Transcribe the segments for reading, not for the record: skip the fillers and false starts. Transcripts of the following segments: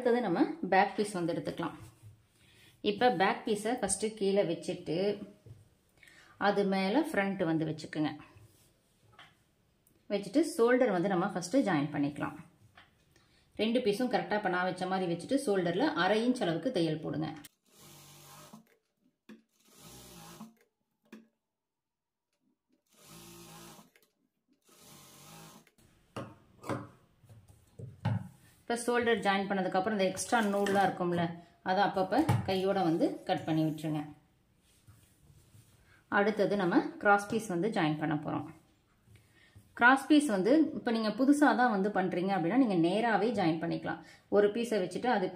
அடுத்தது நம்ம back piece வந்து எடுத்துக்கலாம். இப்போ பேக் பீஸை ஃபஸ்ட்டு கீழே வச்சுட்டு அது மேலே ஃப்ரண்ட் வந்து வச்சுக்குங்க. வச்சுட்டு ஷோல்டர் வந்து நம்ம ஃபஸ்ட்டு ஜாயின் பண்ணிக்கலாம். 2 பீஸும் கரெக்டாக இப்போ நான் வச்ச மாதிரி வச்சுட்டு ஷோல்டரில் 1/2 இன்ச் அளவுக்கு தையல் போடுங்க. இப்போ ஷோல்டர் ஜாயின் பண்ணதுக்கப்புறம் இந்த எக்ஸ்ட்ரா நூல்லாம் இருக்கும்ல, அதை அப்பப்போ கையோட வந்து கட் பண்ணி விட்டுருங்க. அடுத்தது நம்ம கிராஸ் பீஸ் வந்து ஜாயின் பண்ண போகிறோம். கிராஸ் பீஸ் வந்து இப்போ நீங்கள் புதுசாக தான் வந்து பண்ணுறீங்க அப்படின்னா நீங்கள் நேராகவே ஜாயின் பண்ணிக்கலாம். ஒரு பீஸை வச்சுட்டு அது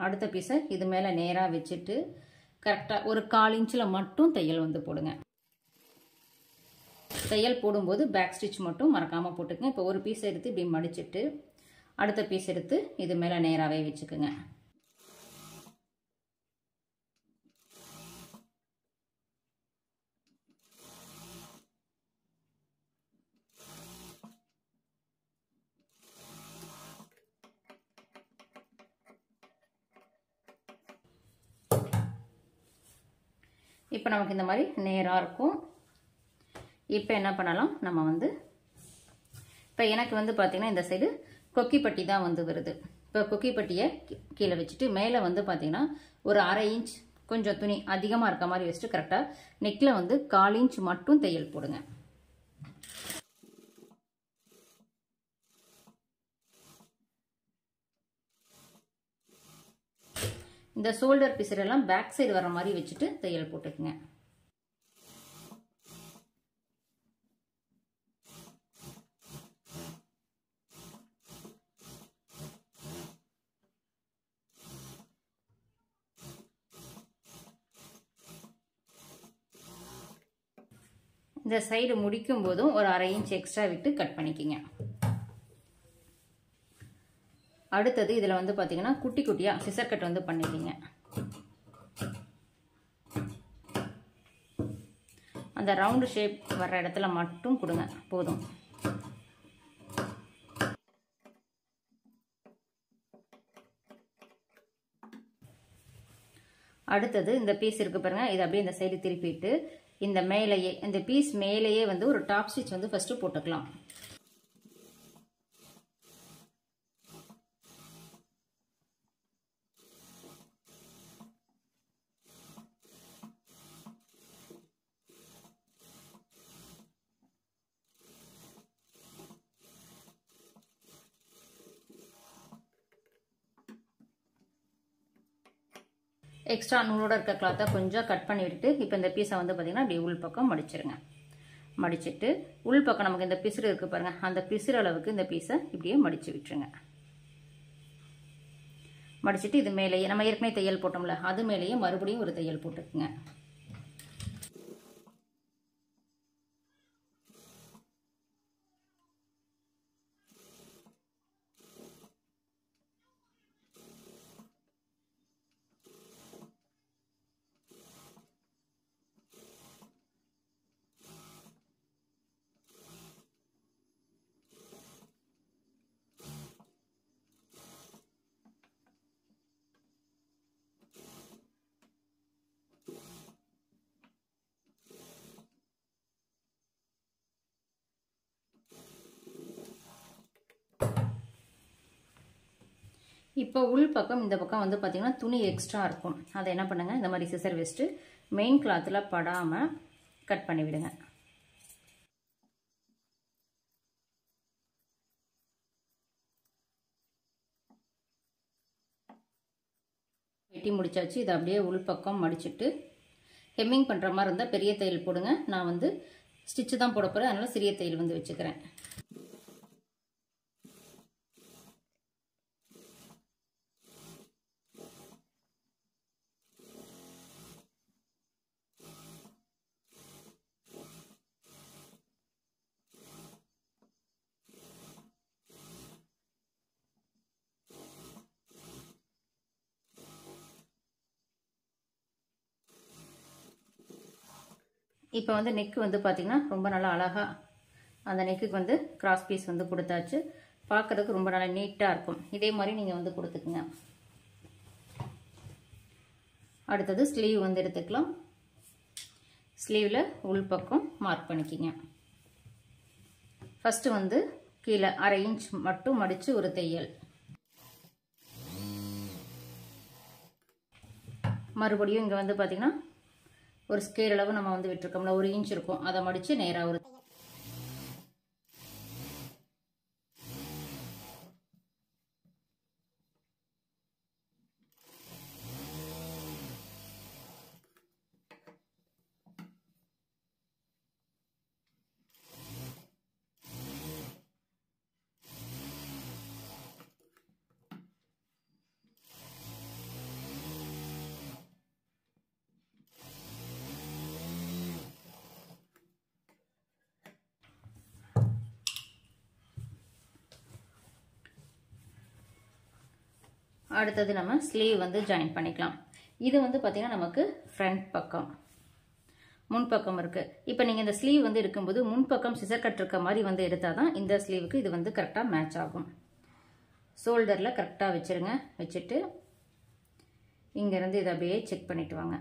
அடுத்த பீஸை இது மேலே நேராக வச்சுட்டு கரெக்டாக ஒரு 1/4 இன்ச்சில் மட்டும் தையல் வந்து போடுங்க. தையல் போடும்போது பேக் ஸ்டிச் மட்டும் மறக்காமல் போட்டுக்கங்க. இப்போ ஒரு பீஸ் எடுத்து இப்படி மடிச்சுட்டு அடுத்த பீஸ் எடுத்து இது மேலே நேராகவே வச்சுக்குங்க. இப்போ நமக்கு இந்த மாதிரி நேராக இருக்கும். இப்போ என்ன பண்ணலாம், நம்ம வந்து இப்போ எனக்கு வந்து பார்த்தீங்கன்னா இந்த சைடு கொக்கிப்பட்டி தான் வந்து வருது. இப்போ கொக்கிப்பட்டியை கீழே வச்சுட்டு மேலே வந்து பார்த்தீங்கன்னா ஒரு 1/2 இன்ச் கொஞ்சம் துணி அதிகமாக இருக்க மாதிரி வச்சுட்டு கரெக்டாக நெக்கில் வந்து 1/4 இன்ச் மட்டும் தையல் போடுங்க. இந்த ஷோல்டர் பீஸெல்லாம் பேக் சைடு வர மாதிரி வச்சுட்டு தையல் போட்டுக்குங்க. இந்த சைடு முடிக்கும் போதும் ஒரு 1/2 இன்ச் எக்ஸ்ட்ரா விட்டு கட் பண்ணிக்கிங்க. அடுத்தது இதில் வந்து பார்த்தீங்கன்னா குட்டி குட்டியாக சிசர் கட் வந்து பண்ணிக்கிங்க. அந்த ரவுண்டு ஷேப் வர்ற இடத்துல மட்டும் கொடுங்க, போதும். அடுத்தது இந்த பீஸ் இருக்கு பாருங்க, இது அப்படியே இந்த சைடு திருப்பிட்டு இந்த மேலேயே இந்த பீஸ் மேலேயே வந்து ஒரு டாப் ஸ்டிச் வந்து ஃபர்ஸ்ட் போட்டுக்கலாம். எக்ஸ்ட்ரா நூலோட இருக்க கிளாத்தை கொஞ்சம் கட் பண்ணி விட்டுட்டு இப்போ இந்த பீஸை வந்து பார்த்தீங்கன்னா அப்படி உள் பக்கம் மடிச்சிருங்க. மடிச்சிட்டு உள் பக்கம் நமக்கு இந்த பிசுறு இருக்குது பாருங்க, அந்த பிசுறு அளவுக்கு இந்த பீஸை இப்படியே மடித்து விட்டுருங்க. மடிச்சிட்டு இது மேலேயே நம்ம ஏற்கனவே தையல் போட்டோம்ல, அது மேலேயே மறுபடியும் ஒரு தையல் போட்டுக்குங்க. இப்போ உள் பக்கம் இந்த பக்கம் வந்து பார்த்தீங்கன்னா துணி எக்ஸ்ட்ரா இருக்கும், அதை என்ன பண்ணுங்க, இந்த மாதிரி சிசர் வச்சுட்டு மெயின் கிளாத்தில் படாமல் கட் பண்ணி விடுங்க. வெட்டி முடிச்சாச்சு. இதை அப்படியே உள் பக்கம் மடிச்சுட்டு ஹெம்மிங் பண்ணுற மாதிரி இருந்தால் பெரிய தையல் போடுங்க. நான் வந்து ஸ்டிச்சு தான் போட போகிறேன், அதனால் சிறிய தையல் வந்து வச்சுக்கிறேன். இப்போ வந்து நெக் வந்து பார்த்தீங்கன்னா ரொம்ப நல்லா அழகாக அந்த நெக்குக்கு வந்து கிராஸ் பீஸ் வந்து கொடுத்தாச்சு. பார்க்குறதுக்கு ரொம்ப நல்லா நீட்டாக இருக்கும். இதே மாதிரி நீங்கள் வந்து கொடுத்துக்குங்க. அடுத்தது ஸ்லீவ் வந்து எடுத்துக்கலாம். ஸ்லீவில் உள் பக்கம் மார்க் பண்ணிக்கிங்க. ஃபஸ்ட்டு வந்து கீழே 1/2 இன்ச் மட்டும் மடித்து ஒரு தையல். மறுபடியும் இங்கே வந்து பார்த்திங்கன்னா ஒரு ஸ்கேல் அளவு நம்ம வந்து விட்டுருக்கோம்ல, 1 இன்ச் இருக்கும், அதை மடித்து நேராக ஒரு அடுத்தது நம்ம ஸ்லீவ் வந்து ஜாயின் பண்ணிக்கலாம். இது வந்து பார்த்திங்கன்னா நமக்கு ஃப்ரண்ட் பக்கம், முன்பக்கம் இருக்குது. இப்போ நீங்கள் இந்த ஸ்லீவ் வந்து எடுக்கும்போது முன்பக்கம் சிசர் கட் இருக்க மாதிரி வந்து எடுத்தால் தான் இந்த ஸ்லீவுக்கு இது வந்து கரெக்டாக மேட்ச் ஆகும். ஷோல்டரில் கரெக்டாக வச்சுருங்க. வச்சுட்டு இங்கேருந்து இதை அப்படியே செக் பண்ணிட்டு வாங்க.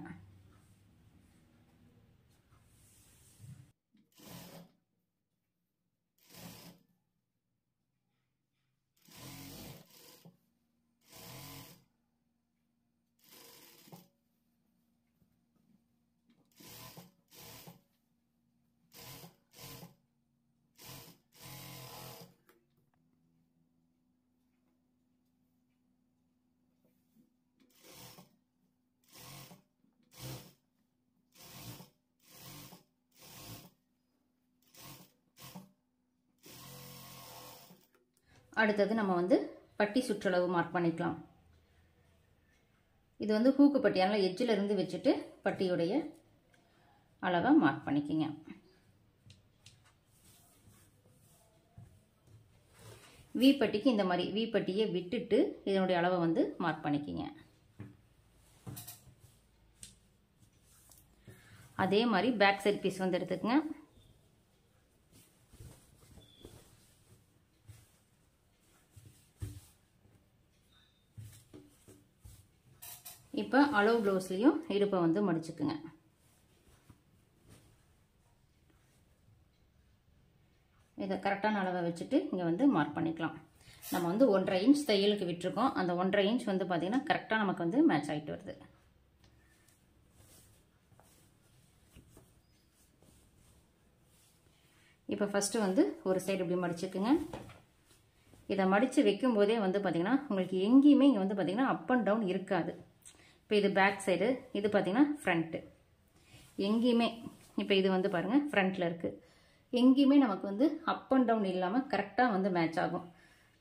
அடுத்தது நம்ம வந்து பட்டி சுற்றளவு மார்க் பண்ணிக்கலாம். இது வந்து ஹூக்கு பட்டி, அதனால் எட்ஜில் இருந்து வச்சுட்டு பட்டியுடைய அளவை மார்க் பண்ணிக்கிங்க. வி பட்டிக்கு இந்த மாதிரி வி பட்டியை விட்டுட்டு இதனுடைய அளவை வந்து மார்க் பண்ணிக்கிங்க. அதே மாதிரி பேக் சைட் பீஸ் வந்து எடுத்துக்கங்க. இப்போ அளவு ப்ளவுஸ்லையும் இடுப்பை வந்து மடிச்சுக்குங்க. இதை கரெக்டான அளவை வச்சுட்டு இங்கே வந்து மார்க் பண்ணிக்கலாம். நம்ம வந்து 1.5 இன்ச் தையலுக்கு விட்டுருக்கோம். அந்த 1.5 இன்ச் வந்து பார்த்திங்கன்னா கரெக்டாக நமக்கு வந்து மேட்ச் ஆகிட்டு வருது. இப்போ ஃபஸ்ட்டு வந்து ஒரு சைடு இப்படி மடிச்சுக்குங்க. இதை மடித்து வைக்கும் போதே வந்து பார்த்திங்கன்னா உங்களுக்கு எங்கேயுமே இங்கே வந்து பார்த்திங்கன்னா அப் அண்ட் டவுன் இருக்காது. இப்போ இது பேக் சைடு, இது பார்த்திங்கன்னா ஃப்ரண்ட்டு. எங்கேயுமே இப்போ இது வந்து பாருங்கள் ஃப்ரண்ட்டில் இருக்குது. எங்கேயுமே நமக்கு வந்து அப் அண்ட் டவுன் இல்லாமல் கரெக்டாக வந்து மேட்ச் ஆகும்.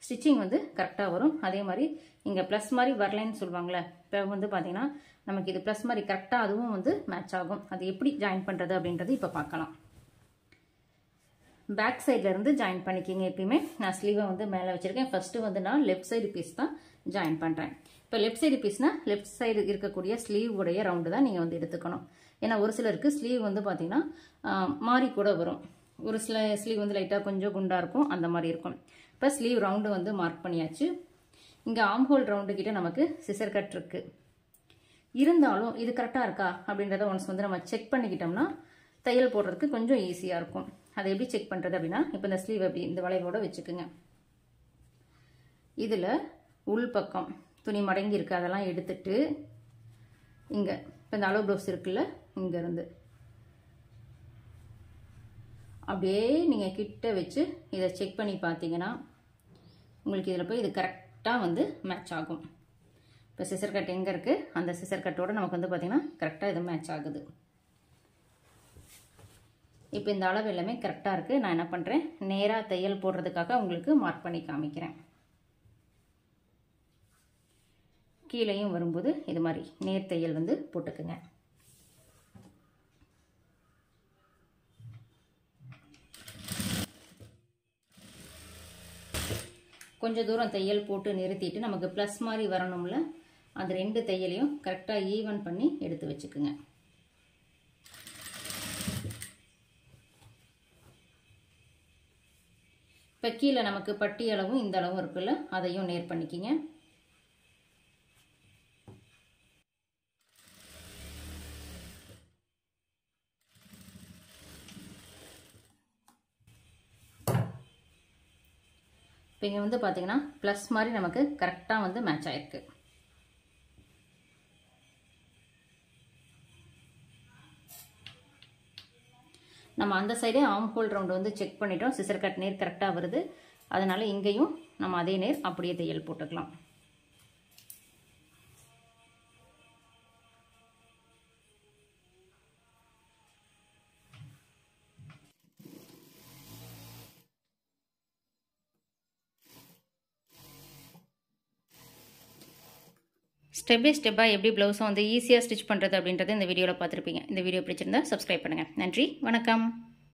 ஸ்டிச்சிங் வந்து கரெக்டாக வரும். அதே மாதிரி இங்கே ப்ளஸ் மாதிரி வரலைன்னு சொல்லுவாங்களே, இப்போ வந்து பார்த்திங்கன்னா நமக்கு இது ப்ளஸ் மாதிரி கரெக்டாக அதுவும் வந்து மேட்ச் ஆகும். அது எப்படி ஜாயின் பண்ணுறது அப்படின்றது இப்போ பார்க்கலாம். பேக் சைட்லேருந்து ஜாயின் பண்ணிக்கிங்க. எப்பயுமே நான் ஸ்லீவை வந்து மேலே வச்சுருக்கேன். ஃபஸ்ட்டு வந்து நான் லெஃப்ட் சைடு பீஸ் தான் ஜாயின் பண்ணுறேன். இப்போ லெஃப்ட் சைடு பீஸ்னா லெஃப்ட் சைடு இருக்கக்கூடிய ஸ்லீவ் உடைய ரவுண்டு தான் நீங்கள் வந்து எடுத்துக்கணும். ஏன்னா ஒரு சிலருக்கு ஸ்லீவ் வந்து பார்த்திங்கன்னா மாறி கூட வரும். ஒரு சில ஸ்லீவ் வந்து லைட்டாக கொஞ்சம் குண்டாக இருக்கும், அந்த மாதிரி இருக்கும். இப்போ ஸ்லீவ் ரவுண்டு வந்து மார்க் பண்ணியாச்சு. இங்கே ஆம் ஹோல் ரவுண்டு கிட்ட நமக்கு சிசர் கட் இருக்குது. இருந்தாலும் இது கரெக்டாக இருக்கா அப்படின்றத ஒன்ஸ் வந்து நம்ம செக் பண்ணிக்கிட்டோம்னா தையல் போடுறதுக்கு கொஞ்சம் ஈஸியாக இருக்கும். அதை எப்படி செக் பண்ணுறது அப்படின்னா, இப்போ இந்த ஸ்லீவ் எப்படி இந்த வளைவோடு வச்சுக்குங்க. இதில் உள் பக்கம் துணி மடங்கி இருக்குது, அதெல்லாம் எடுத்துட்டு இங்கே இப்போ இந்த அளவு ப்ளவுஸ் இருக்குல்ல, இங்கேருந்து அப்படியே நீங்கள் கிட்ட வச்சு இதை செக் பண்ணி பார்த்தீங்கன்னா உங்களுக்கு இதில் போய் இது கரெக்டாக வந்து மேட்ச் ஆகும். இப்போ சிசர் கட் எங்கே இருக்குது, அந்த சிசர் கட்டோடு நமக்கு வந்து பார்த்திங்கன்னா கரெக்டாக இது மேட்ச் ஆகுது. இப்போ இந்த அளவு எல்லாமே கரெக்டாக இருக்குது. நான் என்ன பண்ணுறேன், நேராக தையல் போடுறதுக்காக உங்களுக்கு மார்க் பண்ணி காமிக்கிறேன். கீழேயும் வரும்போது இது மாதிரி நேர் தையல் வந்து போட்டுக்குங்க. கொஞ்சம் தூரம் தையல் போட்டு நிறுத்திட்டு நமக்கு ப்ளஸ் மாதிரி வரணும்ல, அந்த 2 தையலையும் கரெக்டாக ஈவன் பண்ணி எடுத்து வச்சுக்குங்க. இப்போ கீழே நமக்கு பட்டி அளவும் இந்த அளவும் இருக்குல்ல, அதையும் நேர் பண்ணிக்கிங்க. இப்போ இங்கே வந்து பார்த்தீங்கன்னா ப்ளஸ் மாதிரி நமக்கு கரெக்டாக வந்து மேட்ச் ஆயிருக்கு. நம்ம அந்த சைடே ஆர்ம் ஹோல் ரவுண்டு வந்து செக் பண்ணிட்டோம். சிசர் கட் நேர் கரெக்டாக வருது. அதனால இங்கேயும் நம்ம அதே நேர் அப்படியே தையல் போட்டுக்கலாம். ஸ்டெப் பை ஸ்டெப்பாக எப்படி ப்ளவுஸை வந்து ஈஸியாக ஸ்டிச் பண்ணுறது அப்படின்றது இந்த வீடியோவில் பார்த்துருப்பீங்க. இந்த வீடியோ பிடிச்சிருந்தா சப்ஸ்கிரைப் பண்ணுங்கள். நன்றி, வணக்கம்.